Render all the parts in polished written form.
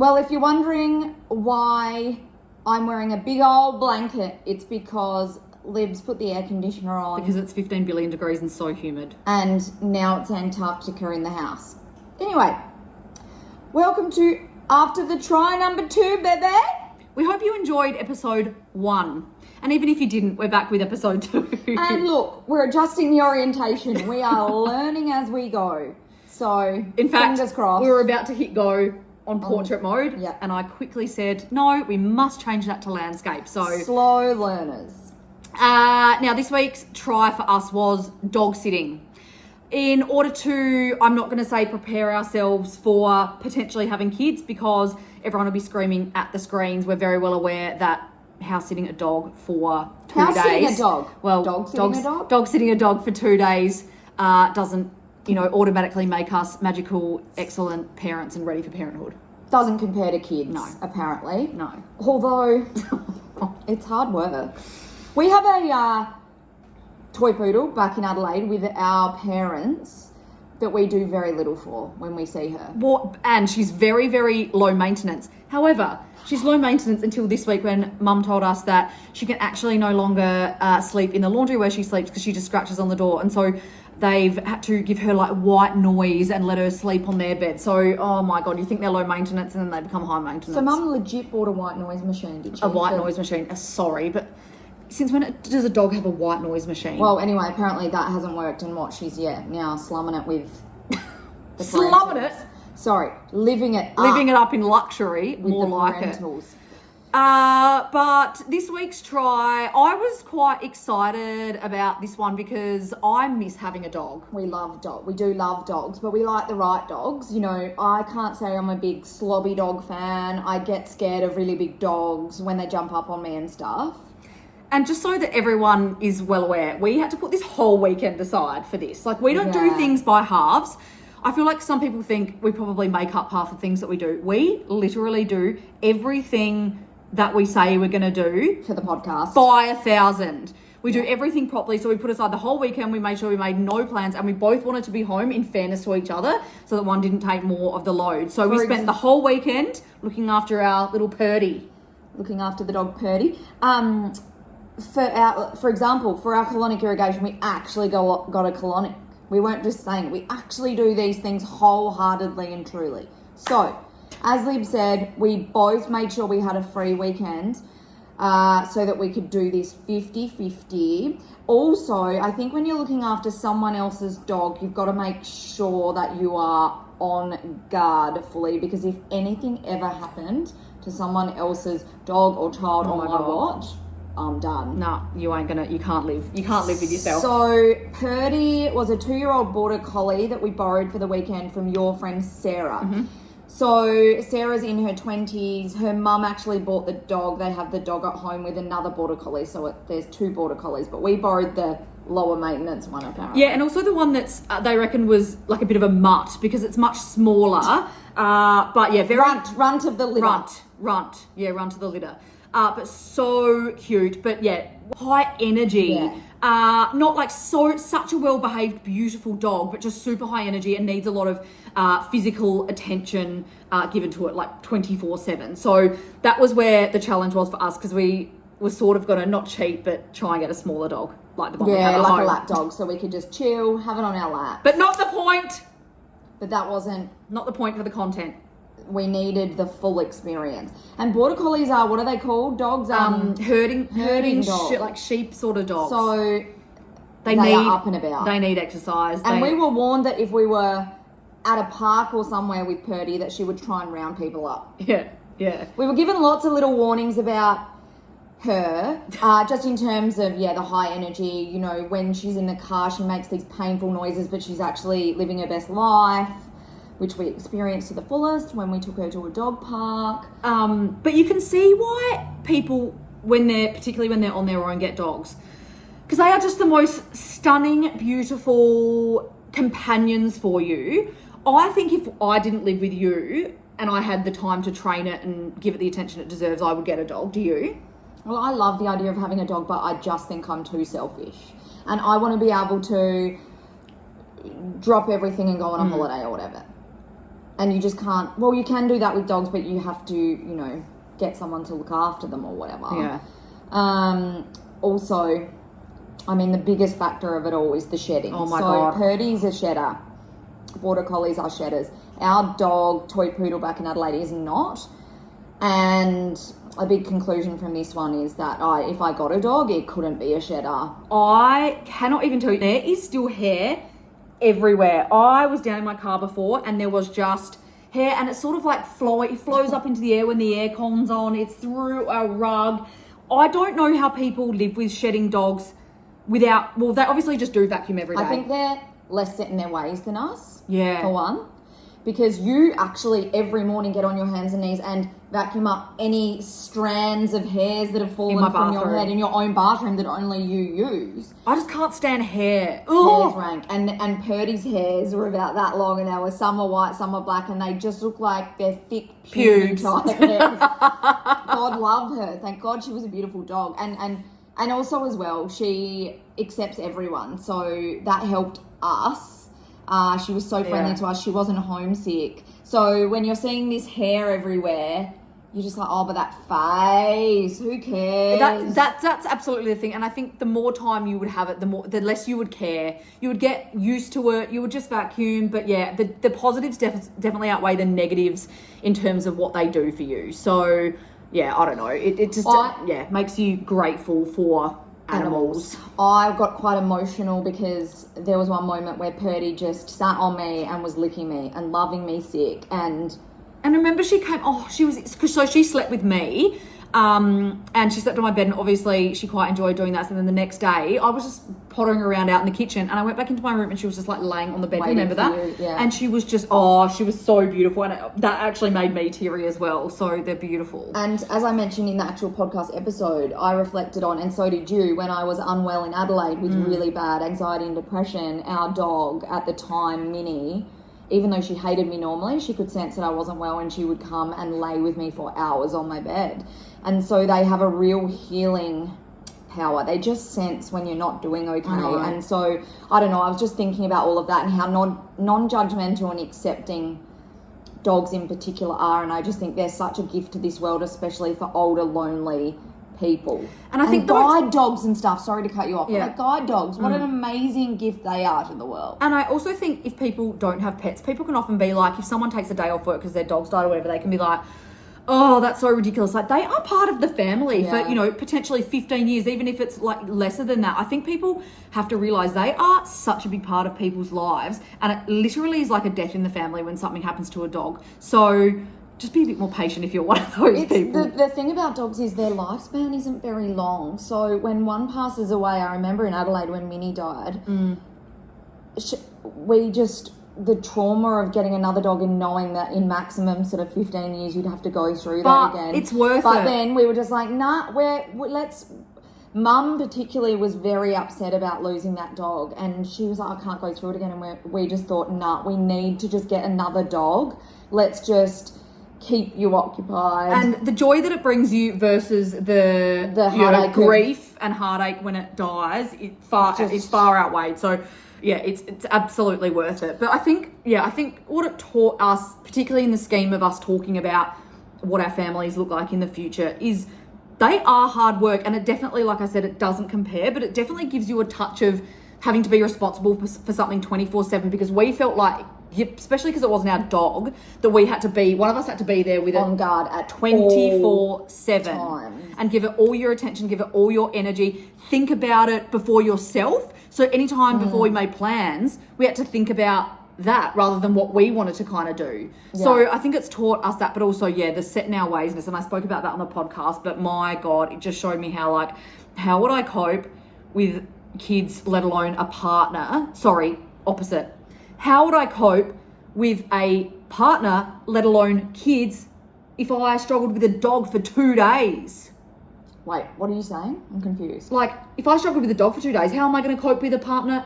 Well, if you're wondering why I'm wearing a big old blanket, it's because Lib's put the air conditioner on. Because it's 15 billion degrees and so humid. And now it's Antarctica in the house. Anyway, welcome to After the Try number 2, baby. We hope you enjoyed episode 1. And even if you didn't, we're back with episode 2. And look, we're adjusting the orientation. We are learning as we go. So, in fact, fingers crossed. We were about to hit go on portrait mode. Yeah. And I quickly said, no, we must change that to landscape. So slow learners. Now, this week's try for us was dog sitting. In order to, I'm not going to say prepare ourselves for potentially having kids because everyone will be screaming at the screens. We're very well aware that house sitting a dog for 2 days. House sitting a dog? Well, dog sitting a dog? Dog sitting a dog for 2 days doesn't, automatically make us magical, excellent parents and ready for parenthood. Doesn't compare to kids, no. Apparently. No. Although, it's hard work. We have a toy poodle back in Adelaide with our parents that we do very little for when we see her. Well, and she's very, very low maintenance. However, she's low maintenance until this week when Mum told us that she can actually no longer sleep in the laundry where she sleeps because she just scratches on the door. And so they've had to give her like white noise and let her sleep on their bed. So, oh my God, you think they're low maintenance and then they become high maintenance. So Mum legit bought a white noise machine, did she? A white noise machine. Sorry, but since when does a dog have a white noise machine? Well, anyway, apparently that hasn't worked and what she's, now slumming it with the slumming it? Sorry, living it up in luxury, with more the like parentals. But this week's try, I was quite excited about this one because I miss having a dog. We do love dogs, but we like the right dogs. I can't say I'm a big slobby dog fan. I get scared of really big dogs when they jump up on me and stuff. And just so that everyone is well aware, we had to put this whole weekend aside for this. Like, we don't do things by halves. I feel like some people think we probably make up half the things that we do. We literally do everything that we say we're going to do. For the podcast. By 1,000. We do everything properly. So we put aside the whole weekend. We made sure we made no plans. And we both wanted to be home in fairness to each other so that one didn't take more of the load. So we spent the whole weekend looking after our little Purdey. Looking after the dog Purdey. For example, for our colonic irrigation, we actually got a colonic. We weren't just saying it. We actually do these things wholeheartedly and truly. So, as Lib said, we both made sure we had a free weekend so that we could do this 50-50. Also, I think when you're looking after someone else's dog, you've got to make sure that you are on guard fully because if anything ever happened to someone else's dog or child on my watch, I'm done. No, you can't live. You can't live with yourself. So Purdey was a 2-year-old Border Collie that we borrowed for the weekend from your friend Sarah. Mm-hmm. So Sarah's in her 20s. Her mum actually bought the dog. They have the dog at home with another Border Collie. So there's 2 Border Collies, but we borrowed the lower maintenance one apparently. Yeah, and also the one that's they reckon was like a bit of a mutt because it's much smaller. But yeah, very runt of the litter. Runt. Yeah, runt of the litter. But so cute. But yeah, high energy. Yeah. Not like such a well-behaved, beautiful dog, but just super high energy and needs a lot of physical attention given to it like 24/7. So that was where the challenge was for us because we were sort of going to not cheat, but try and get a smaller dog like the one we had at home. a lap dog, so we could just chill, have it on our lap. But not the point. But that wasn't... Not the point for the content. We needed the full experience. And Border Collies are, what are they called? Dogs? Herding dogs. Like sheep sort of dogs. So they are up and about. They need exercise. And we were warned that if we were at a park or somewhere with Purdey, that she would try and round people up. Yeah. We were given lots of little warnings about her, just in terms of, the high energy. When she's in the car, she makes these painful noises, but she's actually living her best life, which we experienced to the fullest when we took her to a dog park. But you can see why people, particularly when they're on their own, get dogs. Because they are just the most stunning, beautiful companions for you. I think if I didn't live with you and I had the time to train it and give it the attention it deserves, I would get a dog. Do you? Well, I love the idea of having a dog, but I just think I'm too selfish. And I want to be able to drop everything and go on a holiday or whatever. And you just can't, well, you can do that with dogs, but you have to, you know, get someone to look after them or whatever. Yeah. Also, I mean, the biggest factor of it all is the shedding. Oh my God. So Purdey's a shedder. Border Collies are shedders. Our dog, Toy Poodle back in Adelaide, is not. And a big conclusion from this one is that if I got a dog, it couldn't be a shedder. I cannot even tell you. There is still hair everywhere. I was down in my car before and there was just hair, and it's sort of like it flows up into the air when the air con's on. It's through a rug. I don't know how people live with shedding dogs without, well, they obviously just do vacuum every day. I think they're less set in their ways than us. Yeah. For one. Because you actually every morning get on your hands and knees and vacuum up any strands of hairs that have fallen from your head in your own bathroom that only you use. I just can't stand hair. Hair's rank. And Purdey's hairs are about that long, and they were some are white, some are black, and they just look like they're thick pubes type hairs. God love her. Thank God she was a beautiful dog. And also as well, she accepts everyone. So that helped us. She was so friendly to us. She wasn't homesick. So when you're seeing this hair everywhere, you're just like, oh, but that face, who cares? That's absolutely the thing. And I think the more time you would have it, the less you would care. You would get used to it. You would just vacuum. But yeah, the positives definitely outweigh the negatives in terms of what they do for you. So yeah, I don't know. It just makes you grateful for animals. I got quite emotional because there was one moment where Purdey just sat on me and was licking me and loving me sick. And remember she slept with me, and she slept on my bed, and obviously she quite enjoyed doing that. So then the next day I was just pottering around out in the kitchen, and I went back into my room and she was just like laying on the bed. Remember that? Yeah. And she was just, she was so beautiful, and that actually made me teary as well. So they're beautiful. And as I mentioned in the actual podcast episode, I reflected on, and so did you, when I was unwell in Adelaide with really bad anxiety and depression, our dog at the time, Minnie, even though she hated me normally, she could sense that I wasn't well, and she would come and lay with me for hours on my bed. And so they have a real healing power. They just sense when you're not doing okay. And so, I don't know, I was just thinking about all of that and how non-judgmental and accepting dogs in particular are. And I just think they're such a gift to this world, especially for older, lonely people. And I think guide dogs and stuff, sorry to cut you off, but like guide dogs, what an amazing gift they are to the world. And I also think if people don't have pets, people can often be like, if someone takes a day off work because their dog's died or whatever, they can be like, oh, that's so ridiculous. Like, they are part of the family for, you know, potentially 15 years, even if it's like lesser than that. I think people have to realise they are such a big part of people's lives, and it literally is like a death in the family when something happens to a dog. So just be a bit more patient if you're one of those people. The thing about dogs is their lifespan isn't very long. So when one passes away, I remember in Adelaide when Minnie died, the trauma of getting another dog and knowing that in maximum sort of 15 years you'd have to go through that again. It's worth it. But then we were just like, Mum particularly was very upset about losing that dog, and she was like, I can't go through it again. And we just thought, we need to just get another dog. Let's just keep you occupied. And the joy that it brings you versus the heartache, grief and heartache when it dies, it's far outweighed. So yeah, it's absolutely worth it. But I think what it taught us, particularly in the scheme of us talking about what our families look like in the future, is they are hard work. And it definitely, like I said, it doesn't compare, but it definitely gives you a touch of having to be responsible for something 24/7, because we felt like, especially because it wasn't our dog, that one of us had to be there with it on guard at 24/7 and give it all your attention, give it all your energy. Think about it before yourself. So anytime before we made plans, we had to think about that rather than what we wanted to kind of do. Yeah. So I think it's taught us that, but also, the set in our waysness. And I spoke about that on the podcast, but my God, it just showed me how would I cope with kids, let alone a partner? Sorry, opposite. How would I cope with a partner, let alone kids, if I struggled with a dog for 2 days? Wait, what are you saying? I'm confused. Like, if I struggled with a dog for 2 days, how am I going to cope with a partner,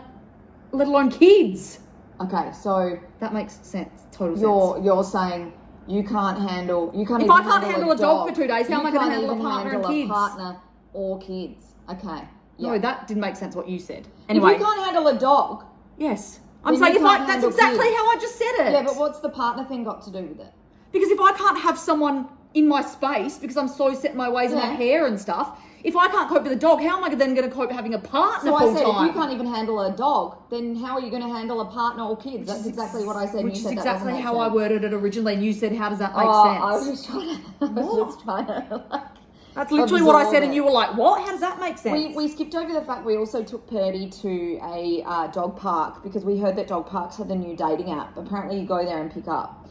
let alone kids? Okay, so that makes sense. Total sense. You're saying you can't handle. If I can't handle a dog for 2 days, how am I going to handle a partner and kids? A partner or kids. Okay. Yeah. No, that didn't make sense what you said. Anyway, if you can't handle a dog, yes, I'm Then saying you if I, can't that's handle exactly kids. how I just said it. Yeah, but what's the partner thing got to do with it? Because if I can't have someone in my space because I'm so set in my ways and Yeah. have hair and stuff, if I can't cope with a dog, how am I then going to cope having a partner So I full said, time? if you can't even handle a dog, then how are you going to handle a partner or kids? That's exactly what I said. Which you is said exactly that how I worded it originally. And you said, how does that make I sense? was just trying to. I was just trying to. Like, That's literally what I absorb said, and it. you were like, what? How does that make sense? We skipped over the fact we also took Purdey to a dog park because we heard that dog parks had a new dating app. Apparently, you go there and pick up.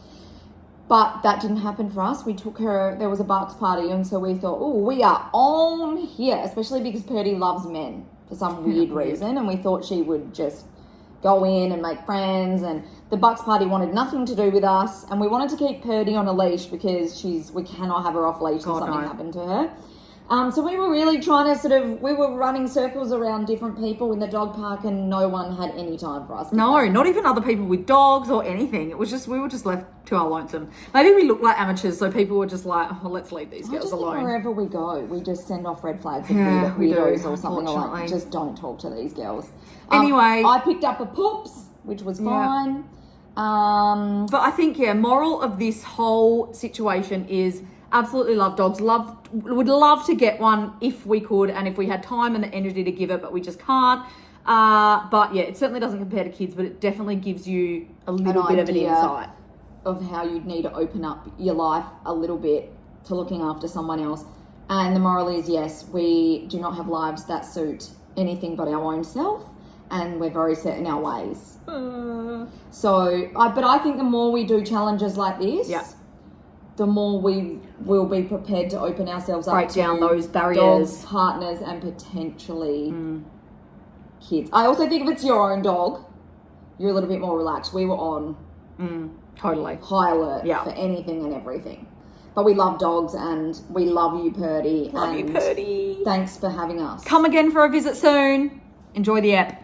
But that didn't happen for us. We took her, there was a Bucks party, and so we thought, oh, we are on here, especially because Purdey loves men for some weird reason, and we thought she would just go in and make friends, and the Bucks party wanted nothing to do with us, and we wanted to keep Purdey on a leash because we cannot have her off leash if something happened to her. So we were really trying to we were running circles around different people in the dog park, and no one had any time for us. No, not even other people with dogs or anything. It was just, we were just left to our lonesome. Maybe we looked like amateurs, so people were just like, oh, let's leave these I girls just think alone. wherever we go, we just send off red flags of Yeah, we do, weirdos or something like unfortunately. just don't talk to these girls. Anyway. I picked up a poops, which was fine. But I think, moral of this whole situation is absolutely love dogs. Would love to get one if we could and if we had time and the energy to give it, but we just can't. But yeah, it certainly doesn't compare to kids, but it definitely gives you a little bit of an idea insight of how you'd need to open up your life a little bit to looking after someone else. And the moral is, yes, we do not have lives that suit anything but our own self, and we're very set in our ways. But I think the more we do challenges like this, the more we will be prepared to open ourselves up break to down those barriers, dogs, partners, and potentially kids. I also think if it's your own dog, you're a little bit more relaxed. We were on totally high alert for anything and everything. But we love dogs, and we love you, Purdey. Love you, Purdey. Thanks for having us. Come again for a visit soon. Enjoy the app.